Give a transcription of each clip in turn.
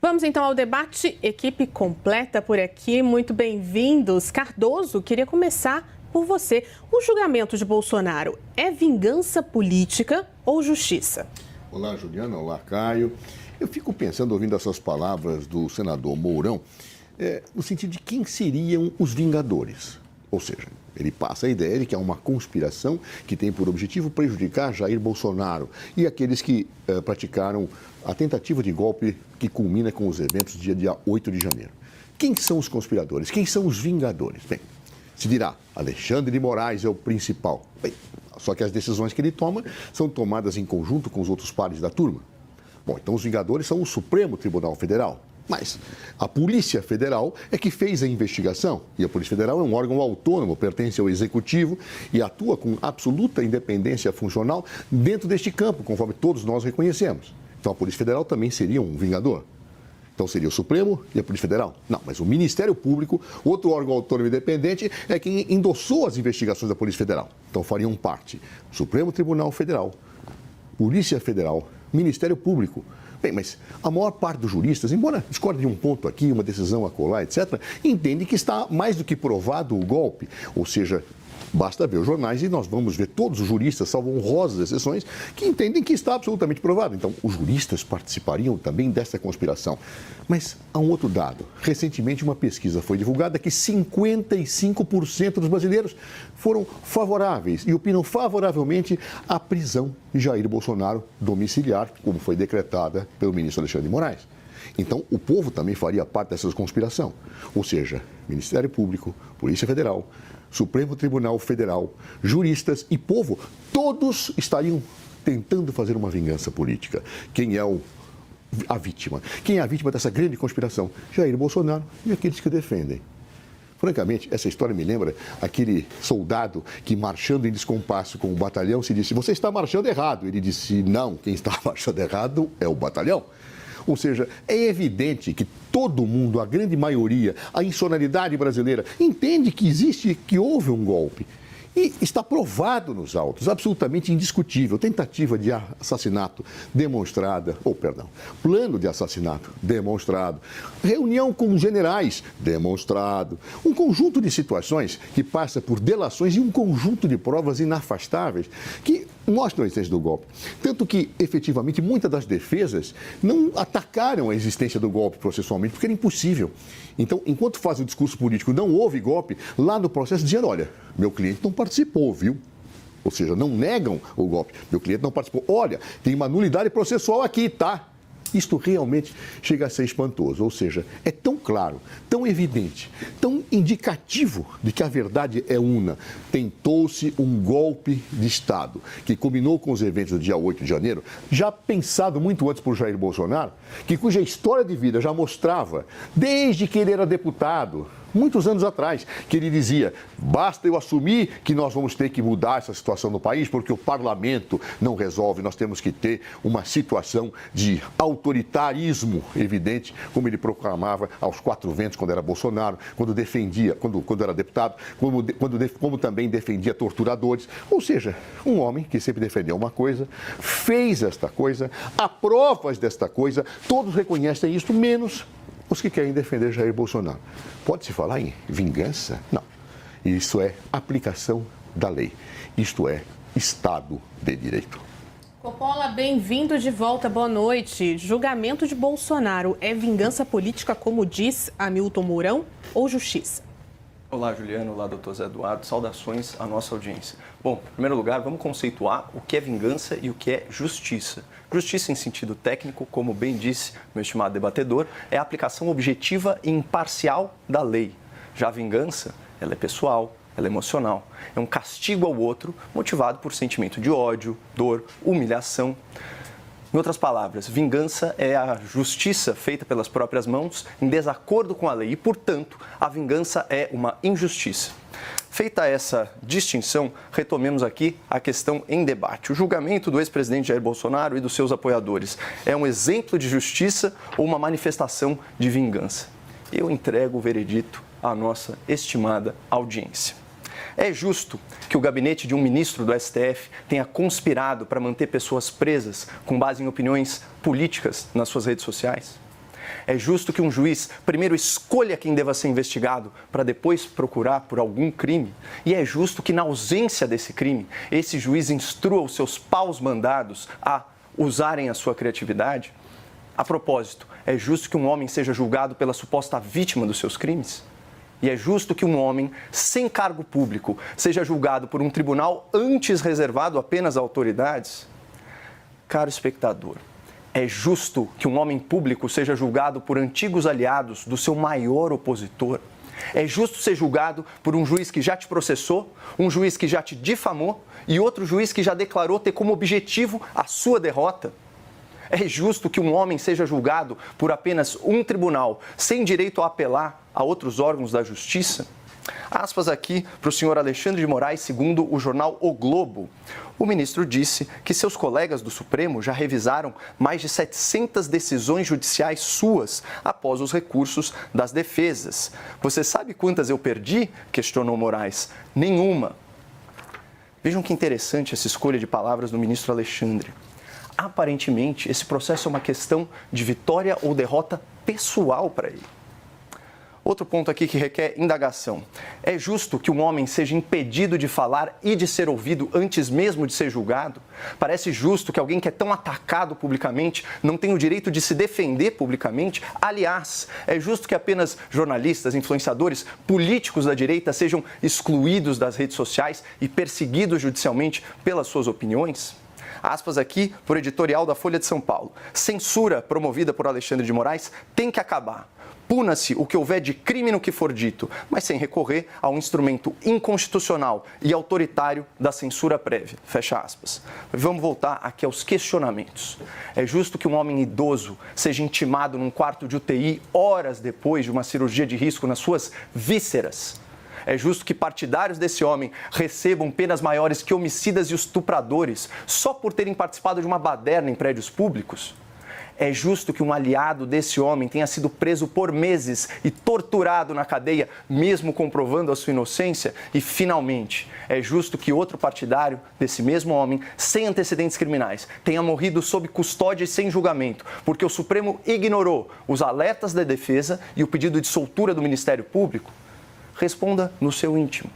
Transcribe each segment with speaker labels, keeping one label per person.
Speaker 1: Vamos então ao debate. Equipe completa por aqui. Muito bem-vindos. Cardoso, queria começar por você. O julgamento de Bolsonaro é vingança política ou justiça?
Speaker 2: Olá, Juliana. Olá, Caio. Eu fico pensando, ouvindo essas palavras do senador Mourão, no sentido de quem seriam os vingadores. Ou seja, ele passa a ideia de que há uma conspiração que tem por objetivo prejudicar Jair Bolsonaro e aqueles que praticaram a tentativa de golpe que culmina com os eventos do dia 8 de janeiro. Quem são os conspiradores? Quem são os vingadores? Bem, se dirá, Alexandre de Moraes é o principal. Bem, só que as decisões que ele toma são tomadas em conjunto com os outros pares da turma. Bom, então os vingadores são o Supremo Tribunal Federal. Mas a Polícia Federal é que fez a investigação. E a Polícia Federal é um órgão autônomo, pertence ao Executivo e atua com absoluta independência funcional dentro deste campo, conforme todos nós reconhecemos. Então a Polícia Federal também seria um vingador. Então seria o Supremo e a Polícia Federal? Não, mas o Ministério Público, outro órgão autônomo e independente, é quem endossou as investigações da Polícia Federal. Então fariam parte Supremo Tribunal Federal, Polícia Federal, Ministério Público. Bem, mas a maior parte dos juristas, embora discorde de um ponto aqui, uma decisão acolá, etc., entende que está mais do que provado o golpe. Ou seja, basta ver os jornais e nós vamos ver todos os juristas, salvo honrosas exceções, que entendem que está absolutamente provado. Então, os juristas participariam também dessa conspiração. Mas há um outro dado. Recentemente, uma pesquisa foi divulgada que 55% dos brasileiros foram favoráveis e opinam favoravelmente à prisão de Jair Bolsonaro domiciliar, como foi decretada pelo ministro Alexandre de Moraes. Então, o povo também faria parte dessa conspiração. Ou seja, Ministério Público, Polícia Federal, Supremo Tribunal Federal, juristas e povo, todos estariam tentando fazer uma vingança política. Quem é a vítima? Quem é a vítima dessa grande conspiração? Jair Bolsonaro e aqueles que o defendem. Francamente, essa história me lembra aquele soldado que, marchando em descompasso com o batalhão, se disse: "Você está marchando errado." Ele disse: "Não, quem está marchando errado é o batalhão." Ou seja, é evidente que todo mundo, a grande maioria, a insonoridade brasileira, entende que existe, que houve um golpe. E está provado nos autos, absolutamente indiscutível, tentativa de assassinato demonstrada, plano de assassinato demonstrado, reunião com generais demonstrado, um conjunto de situações que passa por delações e um conjunto de provas inafastáveis que mostram a existência do golpe. Tanto que, efetivamente, muitas das defesas não atacaram a existência do golpe processualmente, porque era impossível. Então, enquanto fazem o discurso político, não houve golpe, lá no processo dizendo: "Olha, meu cliente não participou, viu?" Ou seja, não negam o golpe. Meu cliente não participou. "Olha, tem uma nulidade processual aqui, tá?" Isto realmente chega a ser espantoso. Ou seja, é tão claro, tão evidente, tão indicativo de que a verdade é una. Tentou-se um golpe de Estado que culminou com os eventos do dia 8 de janeiro, já pensado muito antes por Jair Bolsonaro, cuja história de vida já mostrava, desde que ele era deputado, muitos anos atrás, que ele dizia: "Basta eu assumir que nós vamos ter que mudar essa situação no país, porque o parlamento não resolve, nós temos que ter uma situação de autoritarismo evidente", como ele proclamava aos quatro ventos quando era Bolsonaro, quando defendia, quando era deputado, como também defendia torturadores. Ou seja, um homem que sempre defendeu uma coisa, fez esta coisa, há provas desta coisa, todos reconhecem isso, menos os que querem defender Jair Bolsonaro. Pode-se falar em vingança? Não. Isso é aplicação da lei. Isto é Estado de Direito.
Speaker 1: Coppola, bem-vindo de volta. Boa noite. Julgamento de Bolsonaro é vingança política, como diz Hamilton Mourão, ou justiça?
Speaker 3: Olá, Juliano. Olá, doutor Zé Eduardo. Saudações à nossa audiência. Bom, em primeiro lugar, vamos conceituar o que é vingança e o que é justiça. Justiça, em sentido técnico, como bem disse meu estimado debatedor, é a aplicação objetiva e imparcial da lei. Já a vingança, ela é pessoal, ela é emocional. É um castigo ao outro motivado por sentimento de ódio, dor, humilhação. Em outras palavras, vingança é a justiça feita pelas próprias mãos em desacordo com a lei e, portanto, a vingança é uma injustiça. Feita essa distinção, retomemos aqui a questão em debate. O julgamento do ex-presidente Jair Bolsonaro e dos seus apoiadores é um exemplo de justiça ou uma manifestação de vingança? Eu entrego o veredito à nossa estimada audiência. É justo que o gabinete de um ministro do STF tenha conspirado para manter pessoas presas com base em opiniões políticas nas suas redes sociais? É justo que um juiz primeiro escolha quem deva ser investigado para depois procurar por algum crime? E é justo que, na ausência desse crime, esse juiz instrua os seus paus mandados a usarem a sua criatividade? A propósito, é justo que um homem seja julgado pela suposta vítima dos seus crimes? E é justo que um homem sem cargo público seja julgado por um tribunal antes reservado apenas a autoridades? Caro espectador, é justo que um homem público seja julgado por antigos aliados do seu maior opositor? É justo ser julgado por um juiz que já te processou, um juiz que já te difamou e outro juiz que já declarou ter como objetivo a sua derrota? É justo que um homem seja julgado por apenas um tribunal, sem direito a apelar a outros órgãos da justiça? Aspas aqui para o senhor Alexandre de Moraes, segundo o jornal O Globo. O ministro disse que seus colegas do Supremo já revisaram mais de 700 decisões judiciais suas após os recursos das defesas. Você sabe quantas eu perdi? Questionou Moraes. Nenhuma. Vejam que interessante essa escolha de palavras do ministro Alexandre. Aparentemente, esse processo é uma questão de vitória ou derrota pessoal para ele. Outro ponto aqui que requer indagação. É justo que um homem seja impedido de falar e de ser ouvido antes mesmo de ser julgado? Parece justo que alguém que é tão atacado publicamente não tenha o direito de se defender publicamente? Aliás, é justo que apenas jornalistas, influenciadores, políticos da direita sejam excluídos das redes sociais e perseguidos judicialmente pelas suas opiniões? Aspas aqui por editorial da Folha de São Paulo. Censura promovida por Alexandre de Moraes tem que acabar. Puna-se o que houver de crime no que for dito, mas sem recorrer ao instrumento inconstitucional e autoritário da censura prévia. Fecha aspas. Vamos voltar aqui aos questionamentos. É justo que um homem idoso seja intimado num quarto de UTI horas depois de uma cirurgia de risco nas suas vísceras? É justo que partidários desse homem recebam penas maiores que homicidas e estupradores só por terem participado de uma baderna em prédios públicos? É justo que um aliado desse homem tenha sido preso por meses e torturado na cadeia, mesmo comprovando a sua inocência? E, finalmente, é justo que outro partidário desse mesmo homem, sem antecedentes criminais, tenha morrido sob custódia e sem julgamento, porque o Supremo ignorou os alertas da defesa e o pedido de soltura do Ministério Público? Responda no seu íntimo.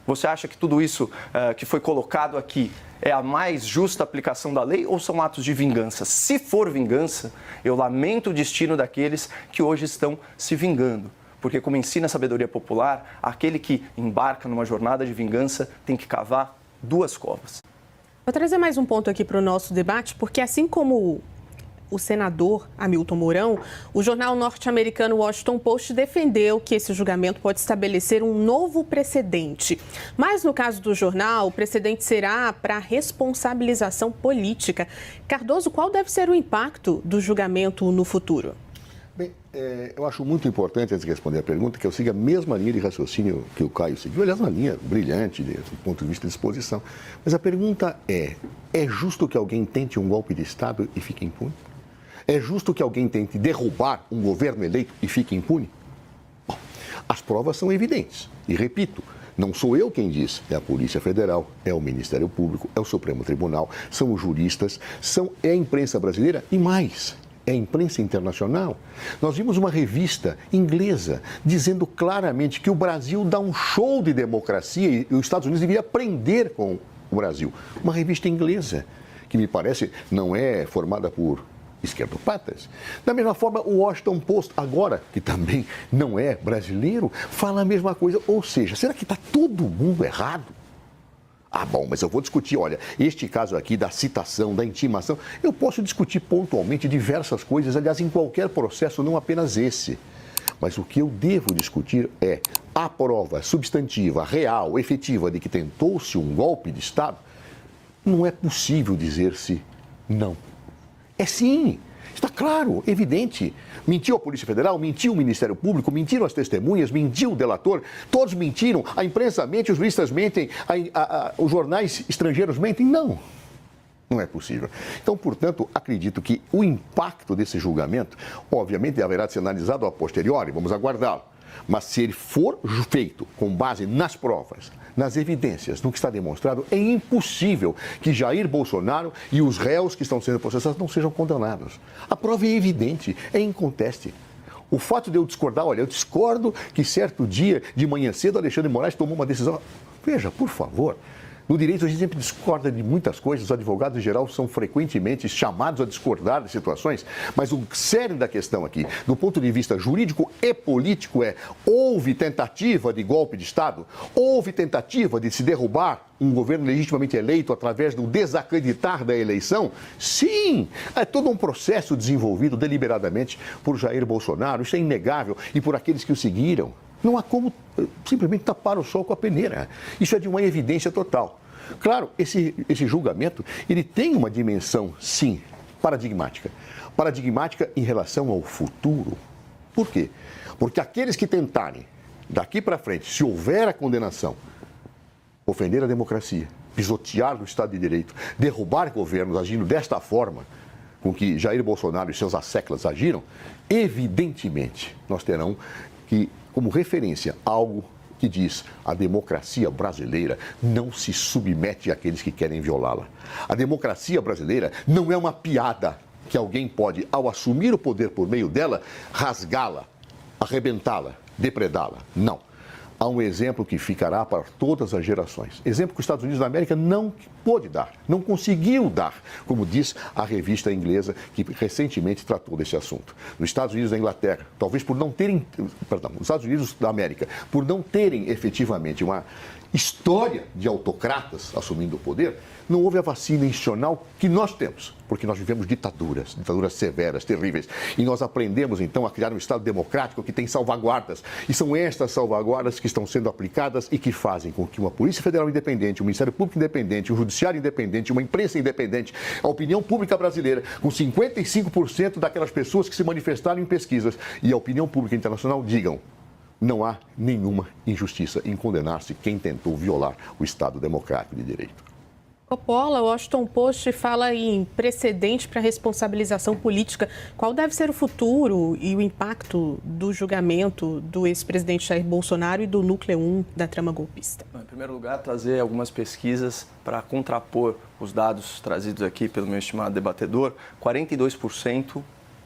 Speaker 3: Você acha que tudo isso que foi colocado aqui é a mais justa aplicação da lei ou são atos de vingança? Se for vingança, eu lamento o destino daqueles que hoje estão se vingando. Porque, como ensina a sabedoria popular, aquele que embarca numa jornada de vingança tem que cavar 2 covas.
Speaker 1: Vou trazer mais um ponto aqui para o nosso debate, porque assim como o senador Hamilton Mourão, o jornal norte-americano Washington Post defendeu que esse julgamento pode estabelecer um novo precedente. Mas no caso do jornal, o precedente será para a responsabilização política. Cardoso, qual deve ser o impacto do julgamento no futuro?
Speaker 2: Bem, eu acho muito importante, antes de responder a pergunta, que eu siga a mesma linha de raciocínio que o Caio seguiu, aliás, uma linha brilhante do ponto de vista de exposição. Mas a pergunta é justo que alguém tente um golpe de Estado e fique impune? É justo que alguém tente derrubar um governo eleito e fique impune? Bom, as provas são evidentes. E repito, não sou eu quem diz, é a Polícia Federal, é o Ministério Público, é o Supremo Tribunal, são os juristas, é a imprensa brasileira e mais, é a imprensa internacional. Nós vimos uma revista inglesa dizendo claramente que o Brasil dá um show de democracia e os Estados Unidos deveriam aprender com o Brasil. Uma revista inglesa, que me parece não é formada por esquerdopatas. Da mesma forma, o Washington Post, agora, que também não é brasileiro, fala a mesma coisa. Ou seja, será que está todo mundo errado? Ah, bom, mas eu vou discutir, olha, este caso aqui da citação, da intimação, eu posso discutir pontualmente diversas coisas, aliás, em qualquer processo, não apenas esse. Mas o que eu devo discutir é a prova substantiva, real, efetiva de que tentou-se um golpe de Estado. Não é possível dizer-se não. É sim, está claro, evidente. Mentiu a Polícia Federal, mentiu o Ministério Público, mentiram as testemunhas, mentiu o delator, todos mentiram, a imprensa mente, os juristas mentem, os jornais estrangeiros mentem. Não, não é possível. Então, portanto, acredito que o impacto desse julgamento, obviamente, haverá de ser analisado a posteriori, vamos aguardá-lo. Mas se ele for feito com base nas provas, nas evidências, no que está demonstrado, é impossível que Jair Bolsonaro e os réus que estão sendo processados não sejam condenados. A prova é evidente, é inconteste. O fato de eu discordar, olha, eu discordo que certo dia, de manhã cedo, Alexandre de Moraes tomou uma decisão. Veja, por favor, no direito a gente sempre discorda de muitas coisas, os advogados em geral são frequentemente chamados a discordar de situações, mas o sério da questão aqui, do ponto de vista jurídico e político houve tentativa de golpe de Estado? Houve tentativa de se derrubar um governo legitimamente eleito através do desacreditar da eleição? Sim! É todo um processo desenvolvido deliberadamente por Jair Bolsonaro, isso é inegável, e por aqueles que o seguiram. Não há como simplesmente tapar o sol com a peneira. Isso é de uma evidência total. Claro, esse julgamento, ele tem uma dimensão, sim, paradigmática. Paradigmática em relação ao futuro. Por quê? Porque aqueles que tentarem, daqui para frente, se houver a condenação, ofender a democracia, pisotear o Estado de Direito, derrubar governos agindo desta forma, com que Jair Bolsonaro e seus asseclas agiram, evidentemente nós terão que, como referência, algo que diz: a democracia brasileira não se submete àqueles que querem violá-la. A democracia brasileira não é uma piada que alguém pode, ao assumir o poder por meio dela, rasgá-la, arrebentá-la, depredá-la. Não. Há um exemplo que ficará para todas as gerações. Exemplo que os Estados Unidos da América não pôde dar, não conseguiu dar, como diz a revista inglesa que recentemente tratou desse assunto. Nos Estados Unidos da Inglaterra, talvez por não terem, os Estados Unidos da América, por não terem efetivamente uma história de autocratas assumindo o poder, não houve a vacina institucional que nós temos, porque nós vivemos ditaduras severas, terríveis. E nós aprendemos, então, a criar um Estado democrático que tem salvaguardas. E são estas salvaguardas que estão sendo aplicadas e que fazem com que uma Polícia Federal independente, um Ministério Público independente, um Judiciário independente, uma imprensa independente, a opinião pública brasileira, com 55% daquelas pessoas que se manifestaram em pesquisas, e a opinião pública internacional digam: não há nenhuma injustiça em condenar-se quem tentou violar o Estado democrático de direito.
Speaker 1: Coppola, o Washington Post fala em precedente para responsabilização política. Qual deve ser o futuro e o impacto do julgamento do ex-presidente Jair Bolsonaro e do núcleo 1 da trama golpista?
Speaker 3: Em primeiro lugar, trazer algumas pesquisas para contrapor os dados trazidos aqui pelo meu estimado debatedor. 42%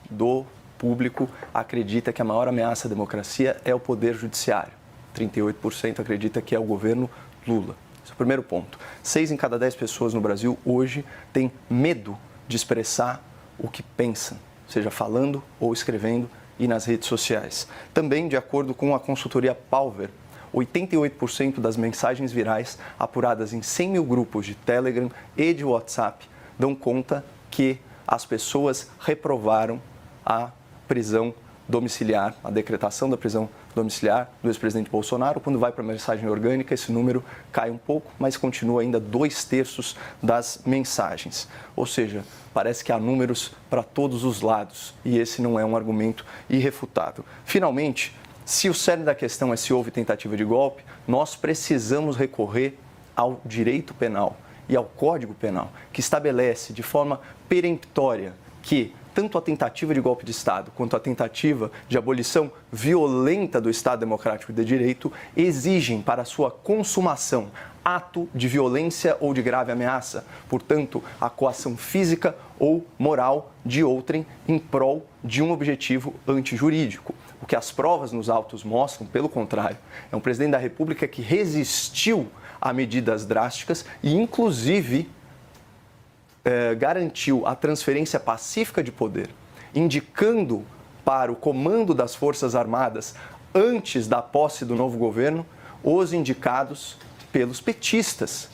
Speaker 3: do público acredita que a maior ameaça à democracia é o poder judiciário. 38% acredita que é o governo Lula. Esse é o primeiro ponto. 6 em cada 10 pessoas no Brasil hoje têm medo de expressar o que pensam, seja falando ou escrevendo e nas redes sociais. Também, de acordo com a consultoria Palver, 88% das mensagens virais apuradas em 100 mil grupos de Telegram e de WhatsApp dão conta que as pessoas reprovaram a prisão domiciliar, a decretação da prisão domiciliar do ex-presidente Bolsonaro. Quando vai para a mensagem orgânica, esse número cai um pouco, mas continua ainda 2/3 das mensagens. Ou seja, parece que há números para todos os lados e esse não é um argumento irrefutável. Finalmente, se o cerne da questão é se houve tentativa de golpe, nós precisamos recorrer ao direito penal e ao Código Penal, que estabelece de forma peremptória que tanto a tentativa de golpe de Estado quanto a tentativa de abolição violenta do Estado Democrático de Direito exigem para sua consumação ato de violência ou de grave ameaça, portanto, a coação física ou moral de outrem em prol de um objetivo antijurídico. O que as provas nos autos mostram, pelo contrário, é um presidente da República que resistiu a medidas drásticas e, inclusive, garantiu a transferência pacífica de poder, indicando para o comando das Forças Armadas, antes da posse do novo governo, os indicados pelos petistas.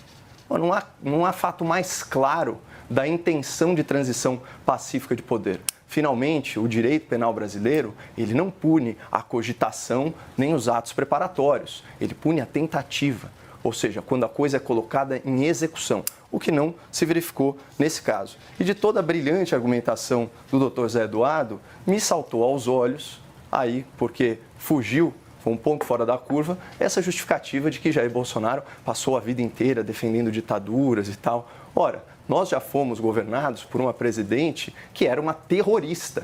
Speaker 3: Não há fato mais claro da intenção de transição pacífica de poder. Finalmente, o direito penal brasileiro, ele não pune a cogitação nem os atos preparatórios, ele pune a tentativa, ou seja, quando a coisa é colocada em execução, o que não se verificou nesse caso. E de toda a brilhante argumentação do Dr. Zé Eduardo, me saltou aos olhos, aí, porque fugiu, foi um ponto fora da curva, essa justificativa de que Jair Bolsonaro passou a vida inteira defendendo ditaduras e tal. Ora, nós já fomos governados por uma presidente que era uma terrorista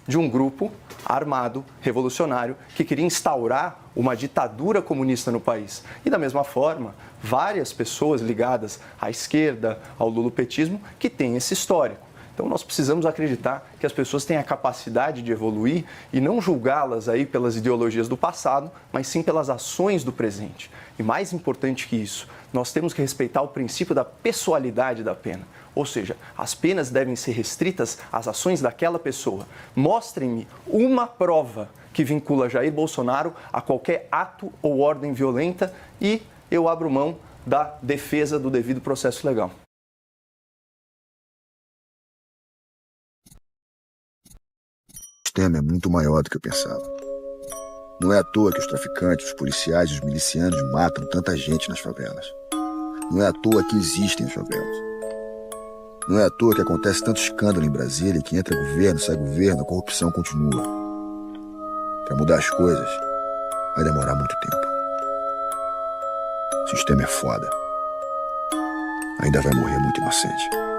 Speaker 3: de um grupo armado, revolucionário, que queria instaurar uma ditadura comunista no país. E da mesma forma, várias pessoas ligadas à esquerda, ao lulopetismo, que têm esse histórico. Então nós precisamos acreditar que as pessoas têm a capacidade de evoluir e não julgá-las aí pelas ideologias do passado, mas sim pelas ações do presente. E mais importante que isso, nós temos que respeitar o princípio da pessoalidade da pena. Ou seja, as penas devem ser restritas às ações daquela pessoa. Mostrem-me uma prova que vincula Jair Bolsonaro a qualquer ato ou ordem violenta e eu abro mão da defesa do devido processo legal.
Speaker 4: O sistema é muito maior do que eu pensava. Não é à toa que os traficantes, os policiais e os milicianos matam tanta gente nas favelas. Não é à toa que existem as favelas. Não é à toa que acontece tanto escândalo em Brasília e que entra governo, sai governo, a corrupção continua. Para mudar as coisas, vai demorar muito tempo. O sistema é foda. Ainda vai morrer muito inocente.